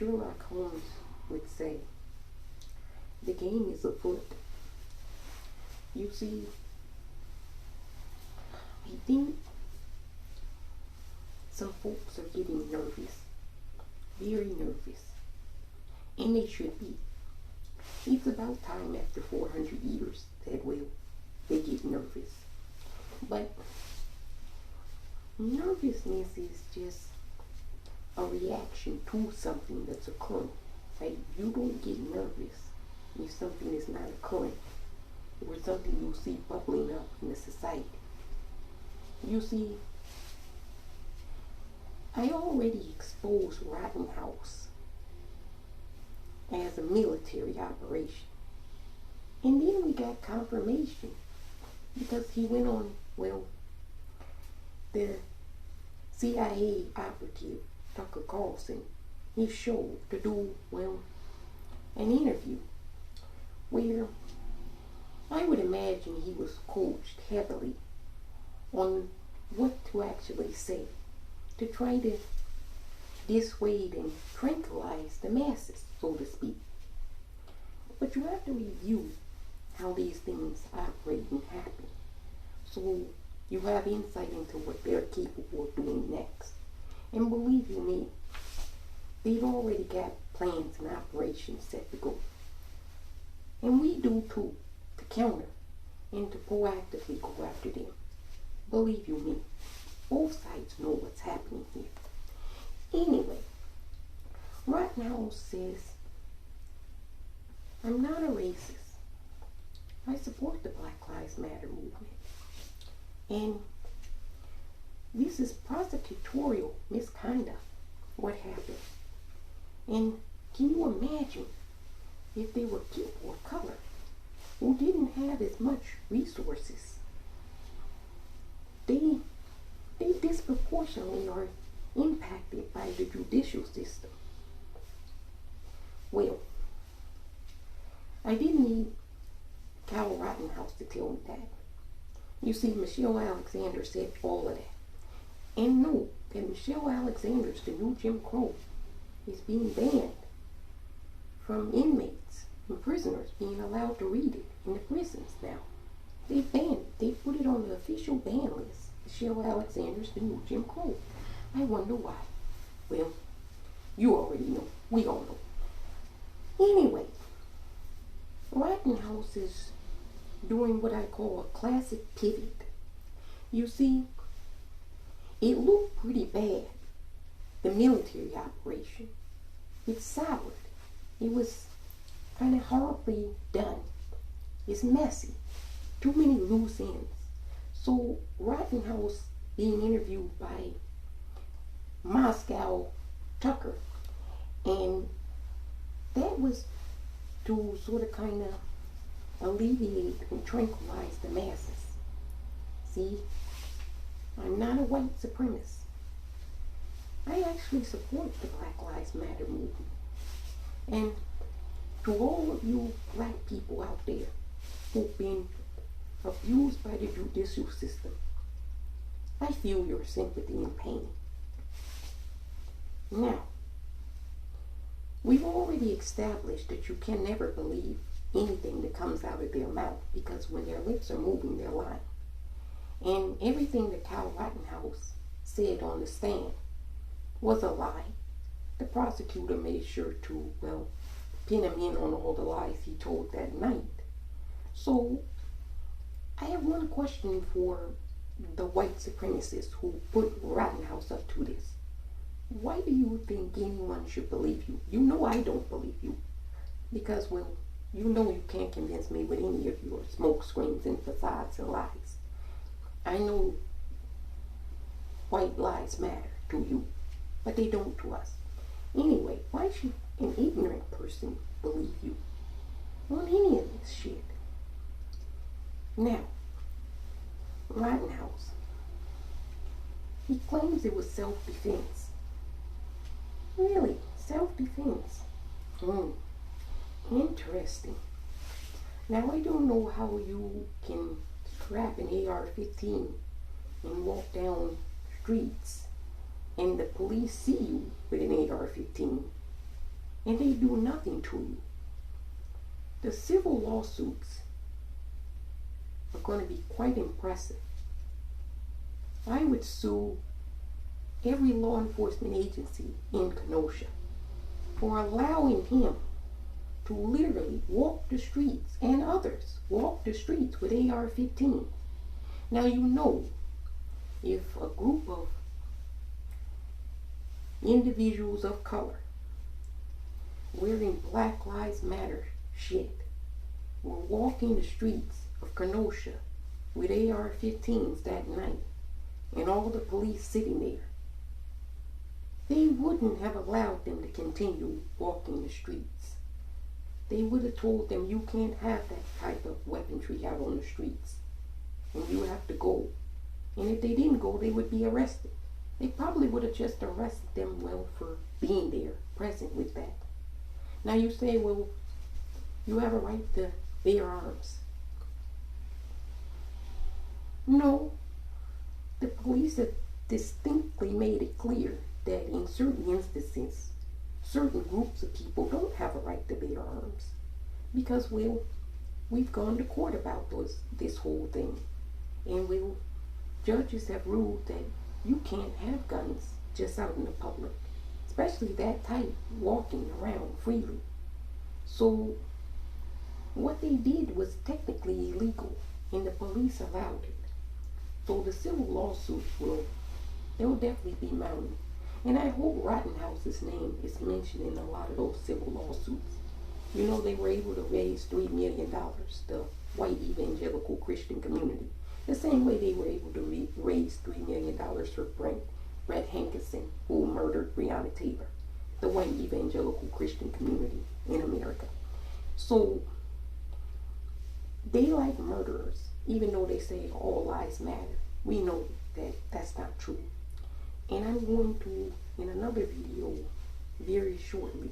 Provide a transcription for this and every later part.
Sherlock Holmes would say, the game is afoot. You see, I think some folks are getting nervous, very nervous, and they should be. It's about time after 400 years that, well, they get nervous. But nervousness is just a reaction to something that's occurring. Right? You don't get nervous if something is not occurring or something you see bubbling up in the society. You see, I already exposed Rottenhouse as a military operation. And then we got confirmation because he went on, well, the CIA operative, Tucker Carlson, his show to do, well, an interview where I would imagine he was coached heavily on what to actually say to try to dissuade and tranquilize the masses, so to speak. But you have to review how these things operate and happen, so you have insight into what they're capable of doing next. And believe you me, they've already got plans and operations set to go. And we do too, to counter and to proactively go after them. Believe you me, both sides know what's happening here. Anyway, Rottenhouse says, I'm not a racist. I support the Black Lives Matter movement. And this is prosecutorial misconduct, what happened. And can you imagine if there were people of color who didn't have as much resources? They disproportionately are impacted by the judicial system. Well, I didn't need Kyle Rottenhouse to tell me that. You see, Michelle Alexander said all of that. And know that Michelle Alexander's The New Jim Crow is being banned from inmates and prisoners being allowed to read it in the prisons now. They banned it. They put it on the official ban list. Michelle Alexander's The New Jim Crow. I wonder why. Well, you already know. We all know. Anyway, Rottenhouse is doing what I call a classic pivot. You see, it looked pretty bad, the military operation. It's soured. It was kind of horribly done. It's messy. Too many loose ends. So Rottenhouse being interviewed by Moscow Tucker, and that was to sort of kind of alleviate and tranquilize the masses. See, I'm not a white supremacist. I actually support the Black Lives Matter movement. And to all of you black people out there who've been abused by the judicial system, I feel your sympathy and pain. Now, we've already established that you can never believe anything that comes out of their mouth, because when their lips are moving, they're lying. And everything that Kyle Rottenhouse said on the stand was a lie. The prosecutor made sure to, well, pin him in on all the lies he told that night. So, I have one question for the white supremacists who put Rottenhouse up to this. Why do you think anyone should believe you? You know I don't believe you. Because, well, you know you can't convince me with any of your smoke screens and facades and lies. I know white lives matter to you, but they don't to us. Anyway, why should an ignorant person believe you on any of this shit? Now, Rottenhouse, he claims it was self-defense. Really? Self-defense? Interesting. Now, I don't know how you can strap an AR-15 and walk down streets and the police see you with an AR-15 and they do nothing to you. The civil lawsuits are going to be quite impressive. I would sue every law enforcement agency in Kenosha for allowing him to literally walk the streets, and others walk the streets with AR-15. Now you know, if a group of individuals of color wearing Black Lives Matter shit were walking the streets of Kenosha with AR-15s that night, and all the police sitting there, they wouldn't have allowed them to continue walking the streets. They would have told them, you can't have that type of weaponry out on the streets, and you have to go. And if they didn't go, they would be arrested. They probably would have just arrested them, well, for being there, present with that. Now you say, well, you have a right to bear arms. No, the police have distinctly made it clear that in certain instances, certain groups of people don't have a right to bear arms. Because, well, we've gone to court about this whole thing. And, well, judges have ruled that you can't have guns just out in the public, especially that type walking around freely. So what they did was technically illegal, and the police allowed it. So the civil lawsuits they'll definitely be mounted. And I hope Rottenhouse's name is mentioned in a lot of those civil lawsuits. You know, they were able to raise $3 million, the white evangelical Christian community. The same way they were able to raise $3 million for Brett Hankerson, who murdered Breonna Taylor, the white evangelical Christian community in America. So they like murderers, even though they say all lives matter. We know that that's not true. And I'm going to, in another video, very shortly,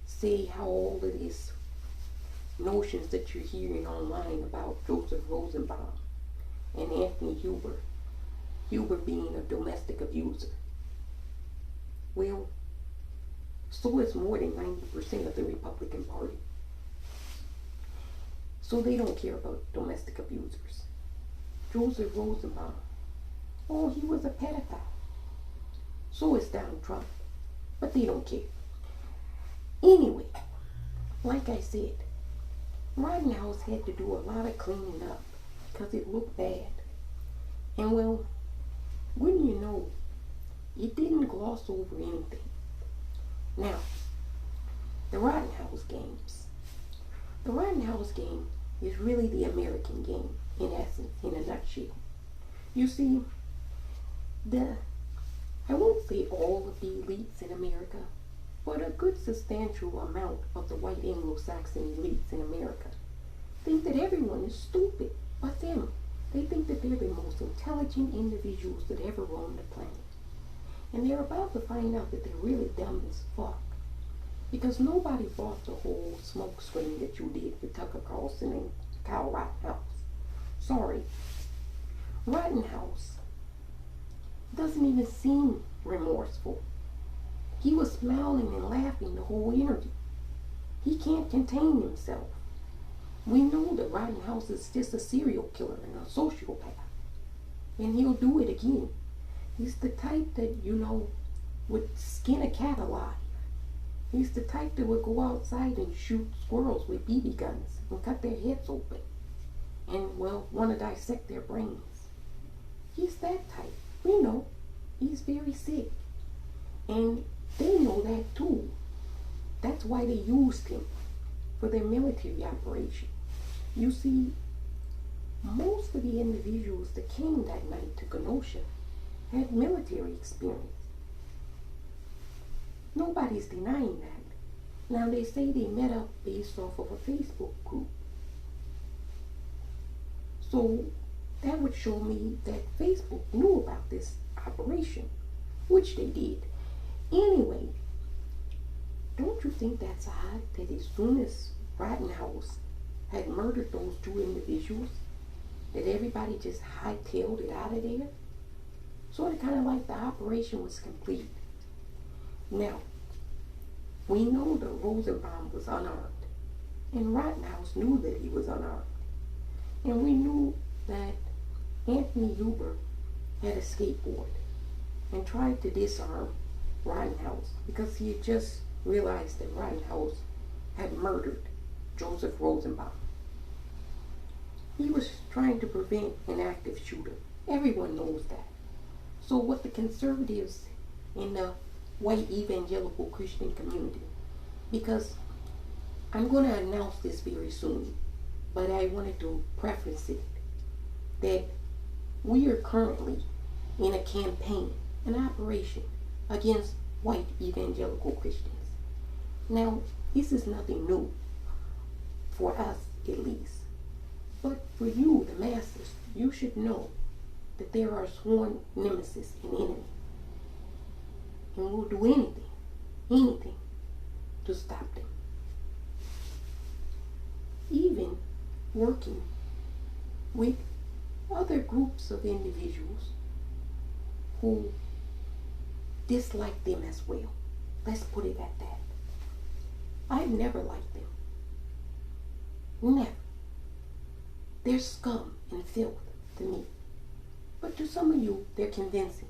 say how all of these notions that you're hearing online about Joseph Rosenbaum and Anthony Huber being a domestic abuser. Well, so is more than 90% of the Republican Party. So they don't care about domestic abusers. Joseph Rosenbaum, oh, he was a pedophile. So is Donald Trump. But they don't care. Anyway, like I said, Rottenhouse had to do a lot of cleaning up because it looked bad. And well, wouldn't you know, it didn't gloss over anything. Now, the Rottenhouse Games. The Rottenhouse game is really the American game, in essence, in a nutshell. You see, I won't say all of the elites in America, but a good substantial amount of the white Anglo-Saxon elites in America think that everyone is stupid but them. They think that they're the most intelligent individuals that ever roamed the planet. And they're about to find out that they're really dumb as fuck. Because nobody bought the whole smoke screen that you did with Tucker Carlson and Kyle Rottenhouse. Sorry. Rottenhouse doesn't even seem remorseful. He was smiling and laughing the whole interview. He can't contain himself. We know that Rottenhouse is just a serial killer and a sociopath. And he'll do it again. He's the type that, you know, would skin a cat alive. He's the type that would go outside and shoot squirrels with BB guns and cut their heads open. And, well, want to dissect their brains. He's that type. We know. He's very sick. And they know that too. That's why they used him for their military operation. You see, most of the individuals that came that night to Kenosha had military experience. Nobody's denying that. Now they say they met up based off of a Facebook group. So that would show me that Facebook knew about this operation, which they did. Anyway, don't you think that's odd that as soon as Rottenhouse had murdered those two individuals, that everybody just hightailed it out of there? Sort of kind of like the operation was complete. Now, We know that Rosenbaum was unarmed, and Rottenhouse knew that he was unarmed. And we knew that Anthony Huber had a skateboard and tried to disarm Rottenhouse because he had just realized that Rottenhouse had murdered Joseph Rosenbaum. He was trying to prevent an active shooter. Everyone knows that. So what the conservatives in the white evangelical Christian community, because I'm going to announce this very soon, but I wanted to preface it that we are currently in a campaign, an operation against white evangelical Christians. Now, this is nothing new, for us at least. But for you, the masses, you should know that there are sworn nemesis and enemy. And we'll do anything to stop them. Even working with other groups of individuals who dislike them as well. Let's put it at that. I've never liked them. Never. They're scum and filth to me. But to some of you, they're convincing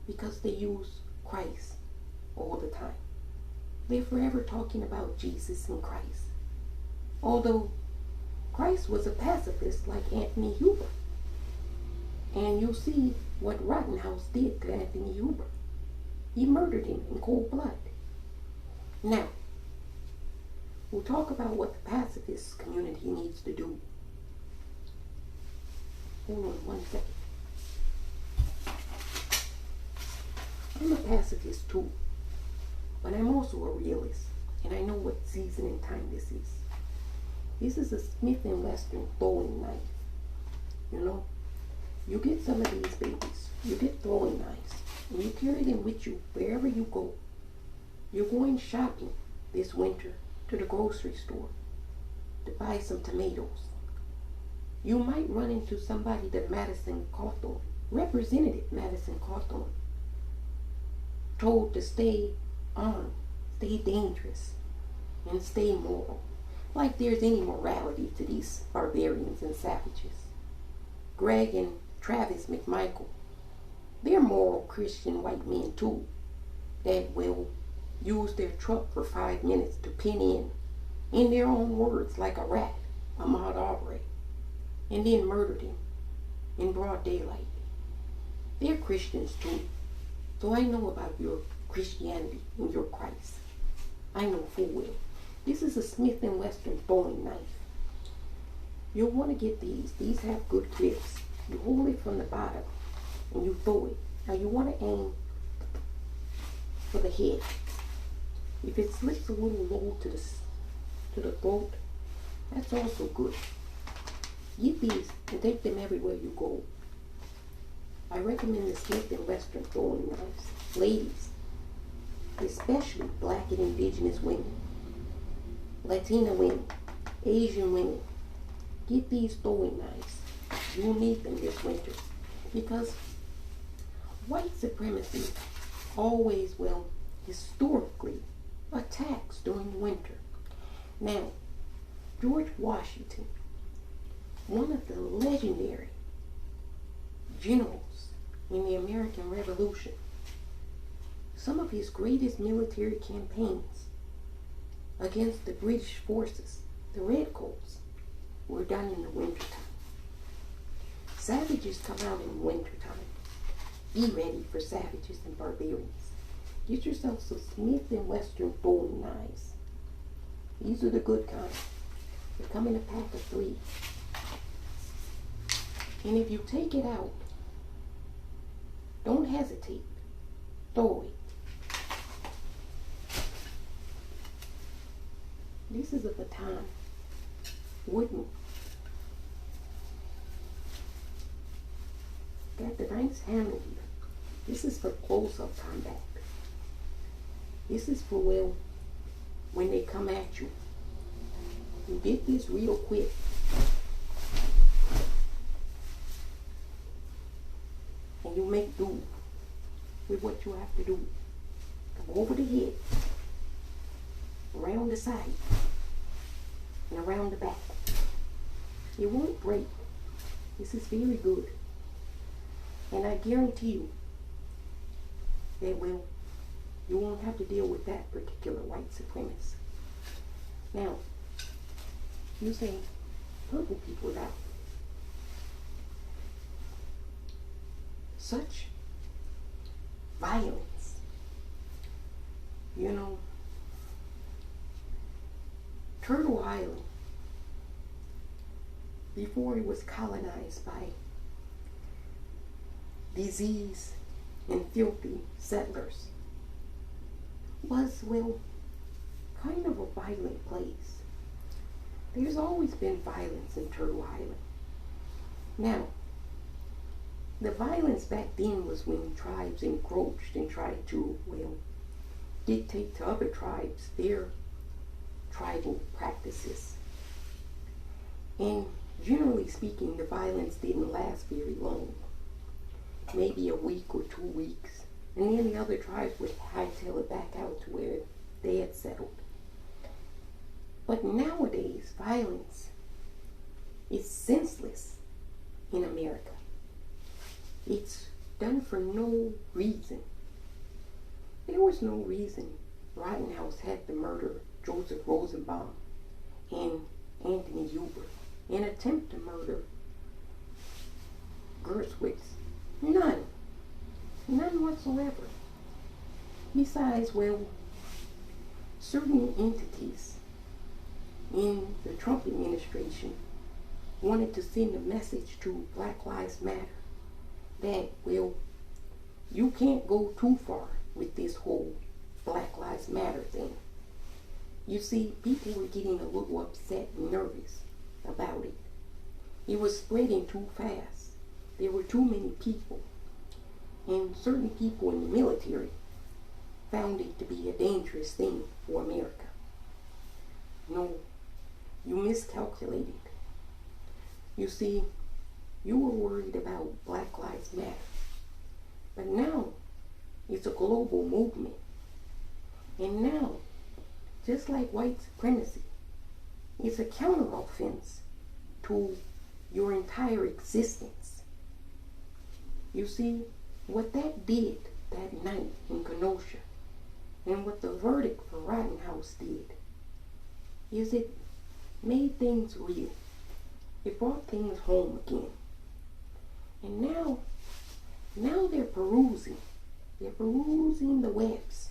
because they use Christ all the time. They're forever talking about Jesus and Christ. Although Christ was a pacifist like Anthony Huber. And you'll see what Rottenhouse did to Anthony Huber. He murdered him in cold blood. Now, we'll talk about what the pacifist community needs to do. Hold on one second. I'm a pacifist too, but I'm also a realist, and I know what season and time this is. This is a Smith & Wesson throwing knife. You know, you get some of these babies, you get throwing knives, and you carry them with you wherever you go. You're going shopping this winter to the grocery store to buy some tomatoes. You might run into somebody that Madison Cawthorn, Representative Madison Cawthorn, told to stay armed, stay dangerous, and stay moral. Like there's any morality to these barbarians and savages. Greg and Travis McMichael, they're moral Christian white men too, that will use their truck for 5 minutes to pin in their own words, like a rat, Ahmaud Arbery, and then murdered him in broad daylight. They're Christians too. So I know about your Christianity and your Christ. I know full well. This is a Smith & Wesson throwing knife. You'll want to get these. These have good grips. You hold it from the bottom and you throw it. Now you want to aim for the head. If it slips a little low to the throat, that's also good. Get these and take them everywhere you go. I recommend the Smith & Wesson throwing knives. Ladies, especially Black and Indigenous women, Latina women, Asian women, get these throwing knives. You'll need them this winter because white supremacy always, historically attacks during the winter. Now, George Washington, one of the legendary generals in the American Revolution, some of his greatest military campaigns against the British forces, the Redcoats, were done in the wintertime. Savages come out in wintertime. Be ready for savages and barbarians. Get yourself some Smith & Wesson throwing knives. These are the good kind. They come in a pack of 3. And if you take it out, don't hesitate. Throw it. This is a baton. Wooden. Got the nice handle here. This is for close-up combat. This is for when they come at you. You get this real quick. And you make do with what you have to do. Go over the head. around the side and around the back. It won't break. This is very good. And I guarantee you that you won't have to deal with that particular white supremacist. Now, you say purple people out. Such violence. You know, Turtle Island, before it was colonized by disease and filthy settlers, was, kind of a violent place. There's always been violence in Turtle Island. Now, the violence back then was when tribes encroached and tried to, dictate to other tribes their tribal practices. And generally speaking, the violence didn't last very long. Maybe a week or 2 weeks. And then the other tribes would hightail it back out to where they had settled. But nowadays, violence is senseless in America. It's done for no reason. There was no reason Rottenhouse had to murder Joseph Rosenbaum and Anthony Huber and attempt to murder Gershwitz. None. None whatsoever. Besides, certain entities in the Trump administration wanted to send a message to Black Lives Matter that, you can't go too far with this whole Black Lives Matter thing. You see, people were getting a little upset and nervous about it. It was spreading too fast. There were too many people. And certain people in the military found it to be a dangerous thing for America. No, you miscalculated. You see, you were worried about Black Lives Matter. But now, it's a global movement. And now, just like white supremacy, it's a counteroffense to your entire existence. You see, what that did that night in Kenosha, and what the verdict for Rottenhouse did, is it made things real. It brought things home again. And now they're perusing. They're perusing the webs,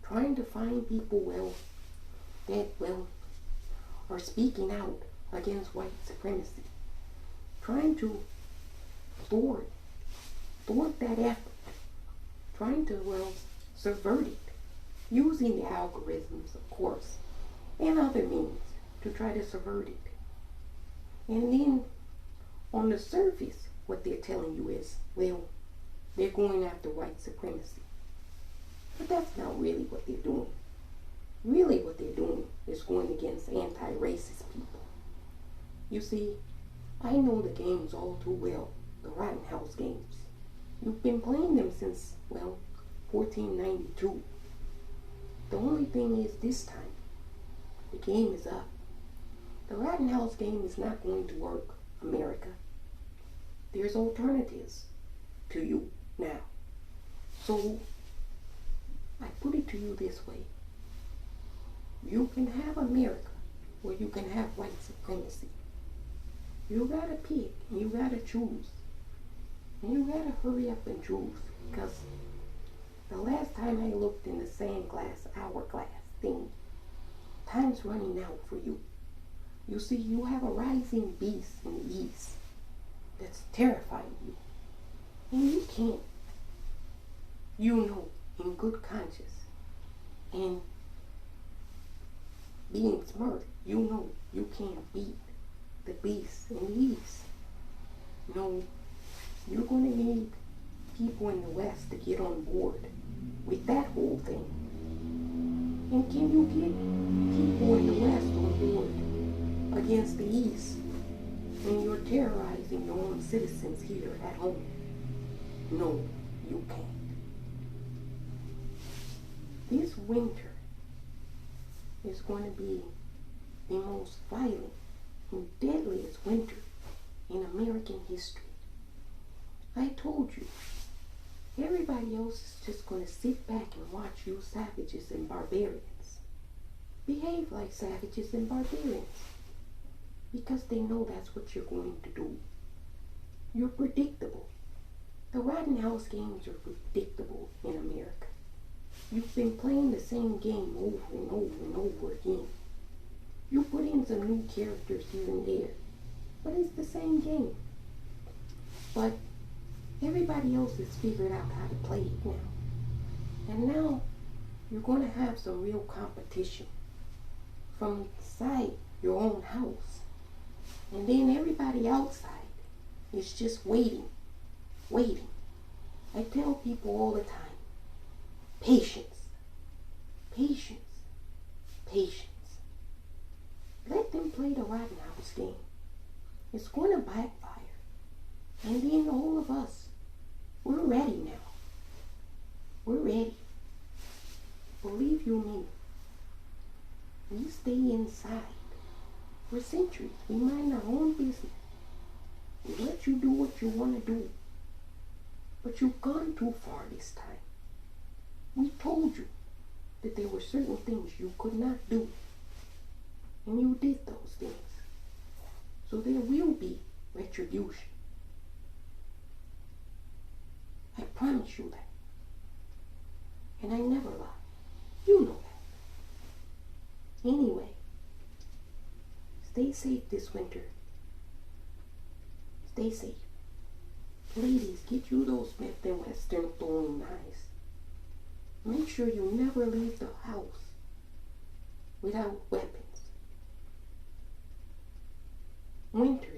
trying to find people, that are speaking out against white supremacy, trying to thwart that effort, trying to, subvert it, using the algorithms, of course, and other means to try to subvert it. And then, on the surface, what they're telling you is, they're going after white supremacy. But that's not really what they're doing. Really what they're doing is going against anti-racist people. You see, I know the games all too well, the Rottenhouse Games. You've been playing them since, 1492. The only thing is this time, the game is up. The Rottenhouse game is not going to work, America. There's alternatives to you now. So, I put it to you this way. You can have America, or you can have white supremacy. You gotta pick, and you gotta choose. And you gotta hurry up and choose, because the last time I looked in the hourglass thing, time's running out for you. You see, you have a rising beast in the east that's terrifying you. And you can't, in good conscience, and being smart, you can't beat the beast in the east. No, you're going to need people in the west to get on board with that whole thing. And can you get people in the west on board against the east when you're terrorizing your own citizens here at home? No, you can't. This winter, is going to be the most violent and deadliest winter in American history. I told you, everybody else is just going to sit back and watch you savages and barbarians behave like savages and barbarians because they know that's what you're going to do. You're predictable. The Rottenhouse Games are predictable in America. You've been playing the same game over and over and over again. You put in some new characters here and there, but it's the same game. But everybody else has figured out how to play it now. And now you're going to have some real competition from inside your own house. And then everybody outside is just waiting. I tell people all the time, patience, patience, patience. Let them play the Rottenhouse game. It's going to backfire. And then all of us, we're ready now. We're ready. Believe you me, we stay inside for centuries. We mind our own business. We let you do what you want to do. But you've gone too far this time. We told you that there were certain things you could not do. And you did those things. So there will be retribution. I promise you that. And I never lie. You know that. Anyway, stay safe this winter. Stay safe. Ladies, get you those Smith & Western throwing knives. Make sure you never leave the house without weapons. Winter